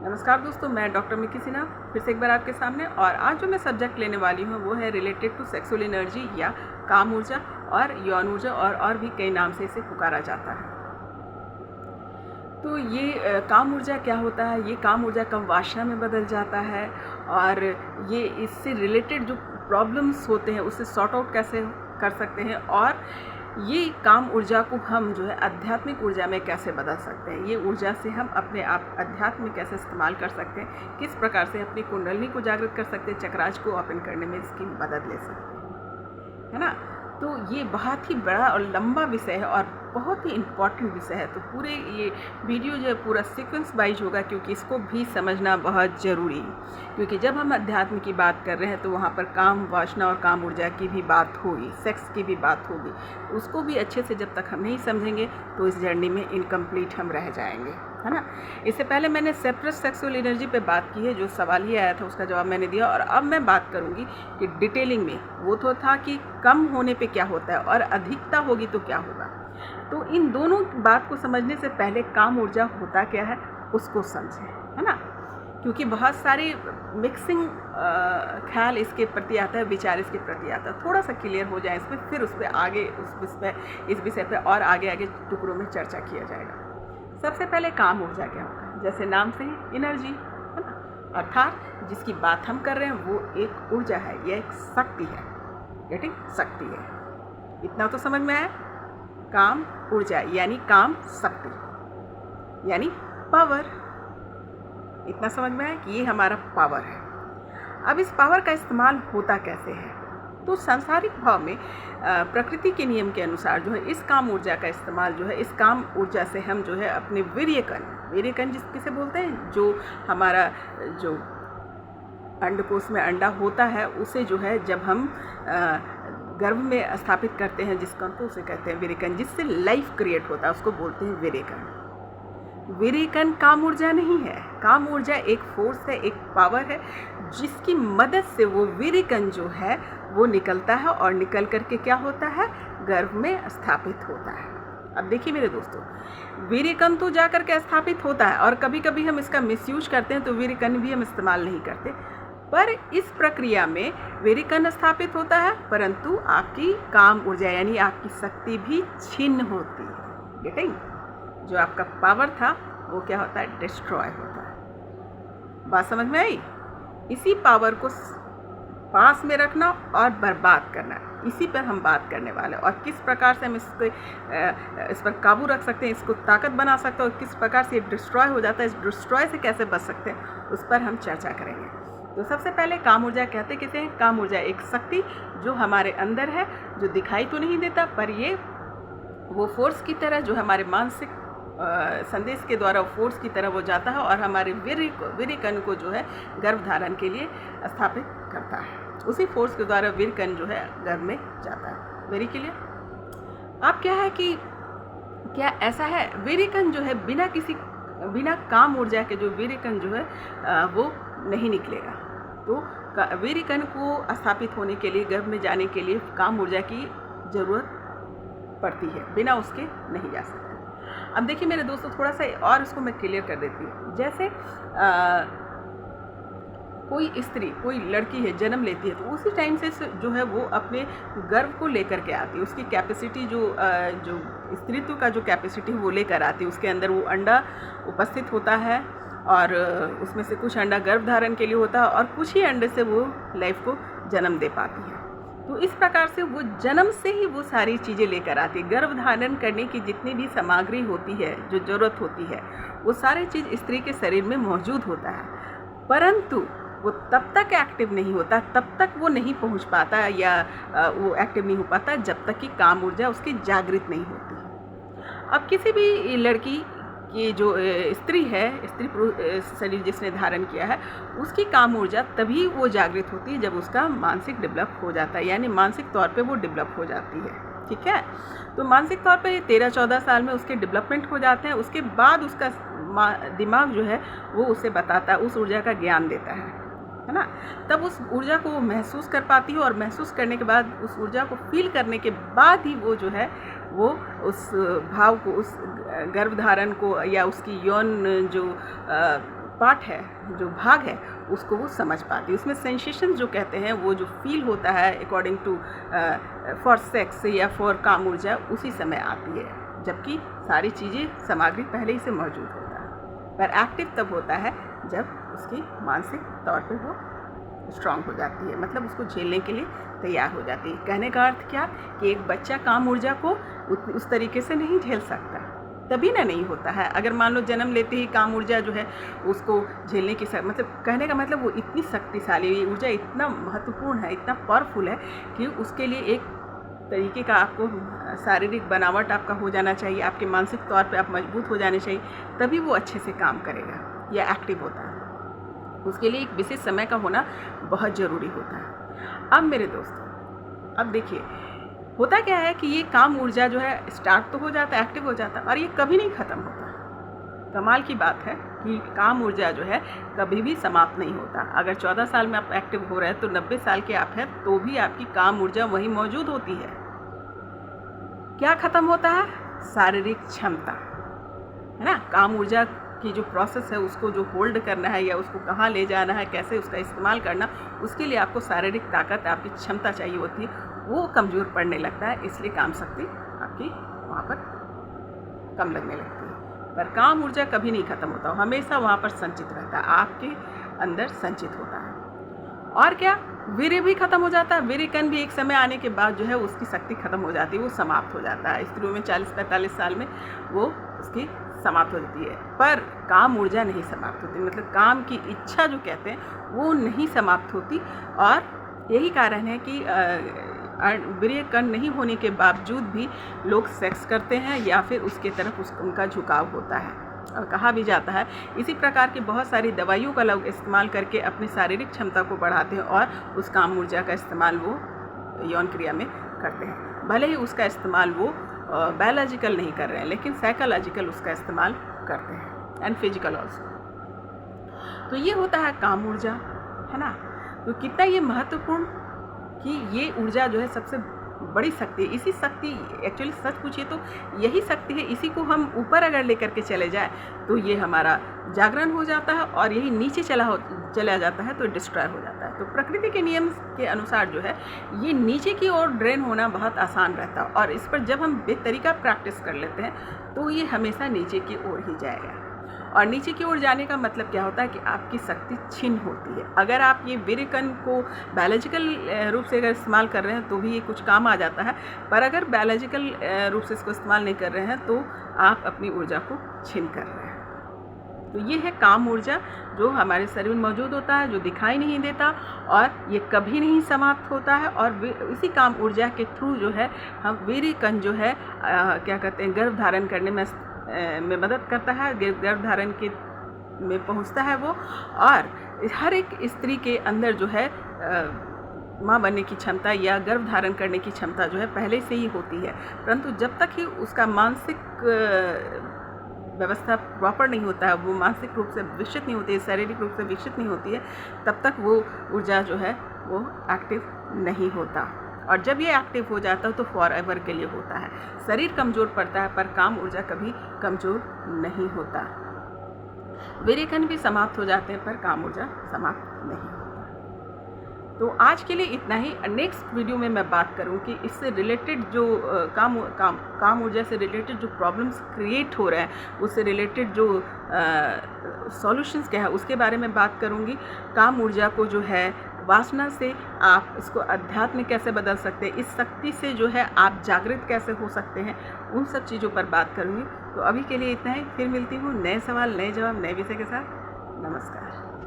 नमस्कार दोस्तों, मैं डॉक्टर मिकी सिन्हा फिर से एक बार आपके सामने। और आज जो मैं सब्जेक्ट लेने वाली हूँ वो है रिलेटेड टू सेक्सुअल एनर्जी या काम ऊर्जा और यौन ऊर्जा और भी कई नाम से इसे पुकारा जाता है। तो ये काम ऊर्जा क्या होता है? ये काम ऊर्जा कब वासना में बदल जाता है और ये इससे रिलेटेड जो प्रॉब्लम्स होते हैं उससे सॉर्ट आउट कैसे कर सकते हैं, और ये काम ऊर्जा को हम जो है आध्यात्मिक ऊर्जा में कैसे बदल सकते हैं, ये ऊर्जा से हम अपने आप अध्यात्म में कैसे इस्तेमाल कर सकते हैं, किस प्रकार से अपनी कुंडलिनी को जागृत कर सकते हैं, चक्राज को ओपन करने में इसकी मदद ले सकते हैं, है ना। तो ये बहुत ही बड़ा और लंबा विषय है और बहुत ही इम्पॉर्टेंट विषय है। तो पूरे ये वीडियो जो है पूरा सीक्वेंस वाइज होगा, क्योंकि इसको भी समझना बहुत ज़रूरी है। क्योंकि जब हम अध्यात्म की बात कर रहे हैं तो वहाँ पर काम वासना और काम ऊर्जा की भी बात होगी, सेक्स की भी बात होगी। उसको भी अच्छे से जब तक हम नहीं समझेंगे तो इस जर्नी में इनकम्प्लीट हम रह जाएंगे, है ना। इससे पहले मैंने सेपरेट सेक्सुअल एनर्जी पे बात की है, जो सवाल ही आया था उसका जवाब मैंने दिया। और अब मैं बात करूँगी कि डिटेलिंग में वो तो था कि कम होने पे क्या होता है और अधिकता होगी तो क्या होगा। तो इन दोनों बात को समझने से पहले काम ऊर्जा होता क्या है उसको समझें, है ना। क्योंकि बहुत सारी मिक्सिंग ख्याल इसके प्रति आता है, विचार इसके प्रति आता है। थोड़ा सा क्लियर हो जाए इसमें, फिर उस पर आगे इस विषय पर और आगे टुकड़ों में चर्चा किया जाएगा। सबसे पहले काम ऊर्जा क्या होता है? जैसे नाम से ही एनर्जी, है ना, अर्थात जिसकी बात हम कर रहे हैं वो एक ऊर्जा है, यह एक शक्ति है। गेटिंग? शक्ति है। इतना तो समझ में आया। काम ऊर्जा यानी काम शक्ति यानी पावर। इतना समझ में आया कि ये हमारा पावर है। अब इस पावर का इस्तेमाल होता कैसे है? तो सांसारिक भाव में प्रकृति के नियम के अनुसार जो है इस काम ऊर्जा का इस्तेमाल जो है, इस काम ऊर्जा से हम जो है अपने वीर्यकण किसे बोलते हैं, जो हमारा जो अंडकोश में अंडा होता है उसे जो है जब हम गर्भ में स्थापित करते हैं जिस कण को, उसे कहते हैं वीर्यकण, जिससे लाइफ क्रिएट होता है उसको बोलते हैं वीर्यकण। वीर्यकण काम ऊर्जा नहीं है। काम ऊर्जा एक फोर्स है, एक पावर है, जिसकी मदद से वो वीर्यकण जो है वो निकलता है और निकल करके क्या होता है, गर्भ में स्थापित होता है। अब देखिए मेरे दोस्तों, वीर्यकण तो जा करके स्थापित होता है और कभी कभी हम इसका मिसयूज करते हैं तो वीर्यकण भी हम इस्तेमाल नहीं करते। पर इस प्रक्रिया में वीर्यकण स्थापित होता है, परंतु आपकी काम ऊर्जा यानी आपकी शक्ति भी छिन्न होती है। गेटिंग? जो आपका पावर था वो क्या होता है, डिस्ट्रॉय होता है। बात समझ में आई? इसी पावर को पास में रखना और बर्बाद करना, इसी पर हम बात करने वाले हैं। और किस प्रकार से हम इस पर काबू रख सकते हैं, इसको ताकत बना सकते हैं, और किस प्रकार से ये डिस्ट्रॉय हो जाता है, इस डिस्ट्रॉय से कैसे बच सकते हैं, उस पर हम चर्चा करेंगे। तो सबसे पहले काम ऊर्जा कहते किसे हैं? काम ऊर्जा एक शक्ति जो हमारे अंदर है, जो दिखाई तो नहीं देता, पर ये वो फोर्स की तरह जो हमारे मानसिक संदेश के द्वारा फोर्स की तरह वो जाता है और हमारे वीर्यकण को जो है गर्भ धारण के लिए स्थापित करता है। उसी फोर्स के द्वारा वीर्यकण जो है गर्भ में जाता है। Very clear? अब क्या है कि क्या ऐसा है, वीर्यकण जो है बिना काम ऊर्जा के जो वीर्यकण जो है वो नहीं निकलेगा। तो वीर्यकण को स्थापित होने के लिए, गर्भ में जाने के लिए काम ऊर्जा की ज़रूरत पड़ती है, बिना उसके नहीं जा सकते। अब देखिए मेरे दोस्तों, थोड़ा सा और इसको मैं क्लियर कर देती हूँ। जैसे कोई स्त्री, कोई लड़की है, जन्म लेती है तो उसी टाइम से जो है वो अपने गर्भ को लेकर के आती है। उसकी कैपेसिटी जो स्त्रीत्व का जो कैपेसिटी वो लेकर आती है। उसके अंदर वो अंडा उपस्थित होता है और उसमें से कुछ अंडा गर्भ धारण के लिए होता है और कुछ ही अंडे से वो लाइफ को जन्म दे पाती है। तो इस प्रकार से वो जन्म से ही वो सारी चीज़ें लेकर आती है। गर्भ धारण करने की जितनी भी सामग्री होती है, जो ज़रूरत होती है, वो सारी चीज़ स्त्री के शरीर में मौजूद होता है, परंतु वो तब तक एक्टिव नहीं होता, तब तक वो नहीं पहुंच पाता या वो एक्टिव नहीं हो पाता जब तक कि काम ऊर्जा उसकी जागृत नहीं होती। अब किसी भी लड़की की जो स्त्री है, स्त्री शरीर जिसने धारण किया है, उसकी काम ऊर्जा तभी वो जागृत होती है जब उसका मानसिक डेवलप हो जाता है, यानी मानसिक तौर पे वो डेवलप हो जाती है। ठीक है? तो मानसिक तौर पे 13-14 साल में उसके डेवलपमेंट हो जाते हैं। उसके बाद उसका दिमाग जो है वो उसे बताता है, उस ऊर्जा का ज्ञान देता है ना। तब उस ऊर्जा को वो महसूस कर पाती है और महसूस करने के बाद, उस ऊर्जा को फील करने के बाद ही वो जो है वो उस भाव को, उस गर्भधारण को या उसकी यौन जो पार्ट है, जो भाग है, उसको वो समझ पाती है। उसमें सेंसेशन जो कहते हैं, वो जो फील होता है अकॉर्डिंग टू फॉर सेक्स या फॉर काम ऊर्जा, उसी समय आती है, जबकि सारी चीज़ें सामग्री पहले ही से मौजूद होता है। पर एक्टिव तब होता है जब उसकी मानसिक तौर पे वो स्ट्रांग हो जाती है, मतलब उसको झेलने के लिए तैयार हो जाती है। कहने का अर्थ क्या कि एक बच्चा काम ऊर्जा को उस तरीके से नहीं झेल सकता, तभी ना नहीं होता है। अगर मान लो जन्म लेते ही काम ऊर्जा जो है उसको झेलने की मतलब कहने का मतलब वो इतनी शक्तिशाली, ये ऊर्जा इतना महत्वपूर्ण है, इतना पावरफुल है कि उसके लिए एक तरीके का आपको शारीरिक बनावट आपका हो जाना चाहिए, आपके मानसिक तौर पे आप मजबूत हो जाने चाहिए, तभी वो अच्छे से काम करेगा या एक्टिव होता है। उसके लिए एक विशेष समय का होना बहुत ज़रूरी होता है। अब मेरे दोस्तों, अब देखिए होता क्या है कि ये काम ऊर्जा जो है स्टार्ट तो हो जाता है, एक्टिव हो जाता है, और ये कभी नहीं ख़त्म होता। कमाल की बात है कि काम ऊर्जा जो है कभी भी समाप्त नहीं होता। अगर 14 साल में आप एक्टिव हो रहे हैं तो 90 साल के आप हैं तो भी आपकी काम ऊर्जा वहीं मौजूद होती है। क्या ख़त्म होता है? शारीरिक क्षमता, है ना। काम ऊर्जा की जो प्रोसेस है, उसको जो होल्ड करना है या उसको कहाँ ले जाना है, कैसे उसका इस्तेमाल करना, उसके लिए आपको शारीरिक ताकत, आपकी क्षमता चाहिए होती है, वो कमज़ोर पड़ने लगता है। इसलिए काम शक्ति आपकी वहाँ पर कम लगने लगती है। पर काम ऊर्जा कभी नहीं ख़त्म होता, हमेशा वहाँ पर संचित रहता है, आपके अंदर संचित होता है। और क्या, वीर्य भी खत्म हो जाता है। वीर्य कण भी एक समय आने के बाद जो है उसकी शक्ति खत्म हो जाती है, वो समाप्त हो जाता है। स्त्रियों में 40-45 साल में वो उसकी समाप्त हो जाती है, पर काम ऊर्जा नहीं समाप्त होती, मतलब काम की इच्छा जो कहते हैं वो नहीं समाप्त होती। और यही कारण है कि वीर्य कण नहीं होने के बावजूद भी लोग सेक्स करते हैं या फिर उसके तरफ उनका झुकाव होता है। और कहा भी जाता है, इसी प्रकार की बहुत सारी दवाइयों का लोग इस्तेमाल करके अपनी शारीरिक क्षमता को बढ़ाते हैं और उस काम ऊर्जा का इस्तेमाल वो यौन क्रिया में करते हैं। भले ही उसका इस्तेमाल वो बायोलॉजिकल नहीं कर रहे हैं, लेकिन साइकोलॉजिकल उसका इस्तेमाल करते हैं, एंड फिजिकल ऑल्सो। तो ये होता है काम ऊर्जा, है ना। तो कितना ये महत्वपूर्ण कि ये ऊर्जा जो है सबसे बड़ी शक्ति है। इसी शक्ति, एक्चुअली सच पूछिए तो यही शक्ति है, इसी को हम ऊपर अगर लेकर के चले जाए तो ये हमारा जागरण हो जाता है, और यही नीचे चला जाता है तो डिस्ट्रॉय हो जाता है। तो प्रकृति के नियम के अनुसार जो है ये नीचे की ओर ड्रेन होना बहुत आसान रहता है, और इस पर जब हम बेतरीका प्रैक्टिस कर लेते हैं तो ये हमेशा नीचे की ओर ही जाएगा। और नीचे की ओर जाने का मतलब क्या होता है कि आपकी शक्ति क्षीण होती है। अगर आप ये वीर्य कण को बायोलॉजिकल रूप से अगर इस्तेमाल कर रहे हैं तो भी ये कुछ काम आ जाता है, पर अगर बायोलॉजिकल रूप से इसको इस्तेमाल नहीं कर रहे हैं तो आप अपनी ऊर्जा को क्षीण कर रहे हैं। तो ये है काम ऊर्जा, जो हमारे शरीर में मौजूद होता है, जो दिखाई नहीं देता, और ये कभी नहीं समाप्त होता है। और इसी काम ऊर्जा के थ्रू जो है हम वीर्य कण जो है क्या कहते हैं, गर्भ धारण करने में मदद करता है, गर्भ धारण के में पहुंचता है वो। और हर एक स्त्री के अंदर जो है माँ बनने की क्षमता या गर्भ धारण करने की क्षमता जो है पहले से ही होती है, परंतु जब तक ही उसका मानसिक व्यवस्था प्रॉपर नहीं होता है, वो मानसिक रूप से विकसित नहीं होती है, शारीरिक रूप से विकसित नहीं होती है, तब तक वो ऊर्जा जो है वो एक्टिव नहीं होता। और जब ये एक्टिव हो जाता है तो फॉर एवर के लिए होता है। शरीर कमज़ोर पड़ता है पर काम ऊर्जा कभी कमज़ोर नहीं होता। वीर्य कण भी समाप्त हो जाते हैं पर काम ऊर्जा समाप्त नहीं होता। तो आज के लिए इतना ही। नेक्स्ट वीडियो में मैं बात करूं कि इससे रिलेटेड जो काम ऊर्जा से रिलेटेड जो प्रॉब्लम्स क्रिएट हो रहे हैं, उससे रिलेटेड जो सॉल्यूशंस क्या है उसके बारे में बात करूंगी। काम ऊर्जा को जो है वासना से आप इसको अध्यात्म कैसे बदल सकते हैं, इस शक्ति से जो है आप जागृत कैसे हो सकते हैं, उन सब चीज़ों पर बात करूंगी। तो अभी के लिए इतना ही, फिर मिलती हूँ नए सवाल, नए जवाब, नए विषय के साथ। नमस्कार।